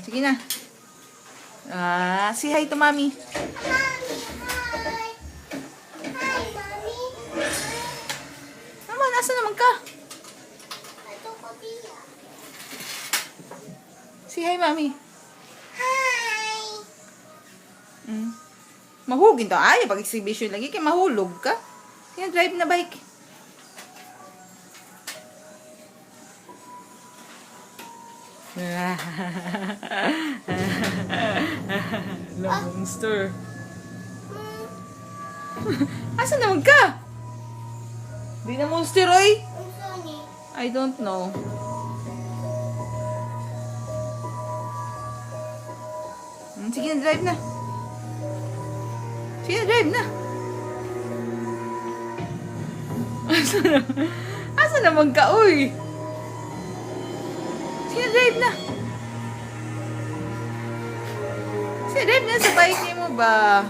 Sige na. Say hi to mommy. Mommy, hi. Hi, mommy. Naman, asa naman ka? Ito ko diya. Say hi, mommy. Hi. Mahugin to. Ay, pag-exhibition lagi. Kaya mahulog ka. Kaya drive na bike. La monster. Asa naman ka? Di na monster, oy. Ang suni. I don't know. Sige na, drive na. Sige na, drive na. Asa naman ka, uy? Sige na, drive na. Sige, drive na sa bike niyo mo ba?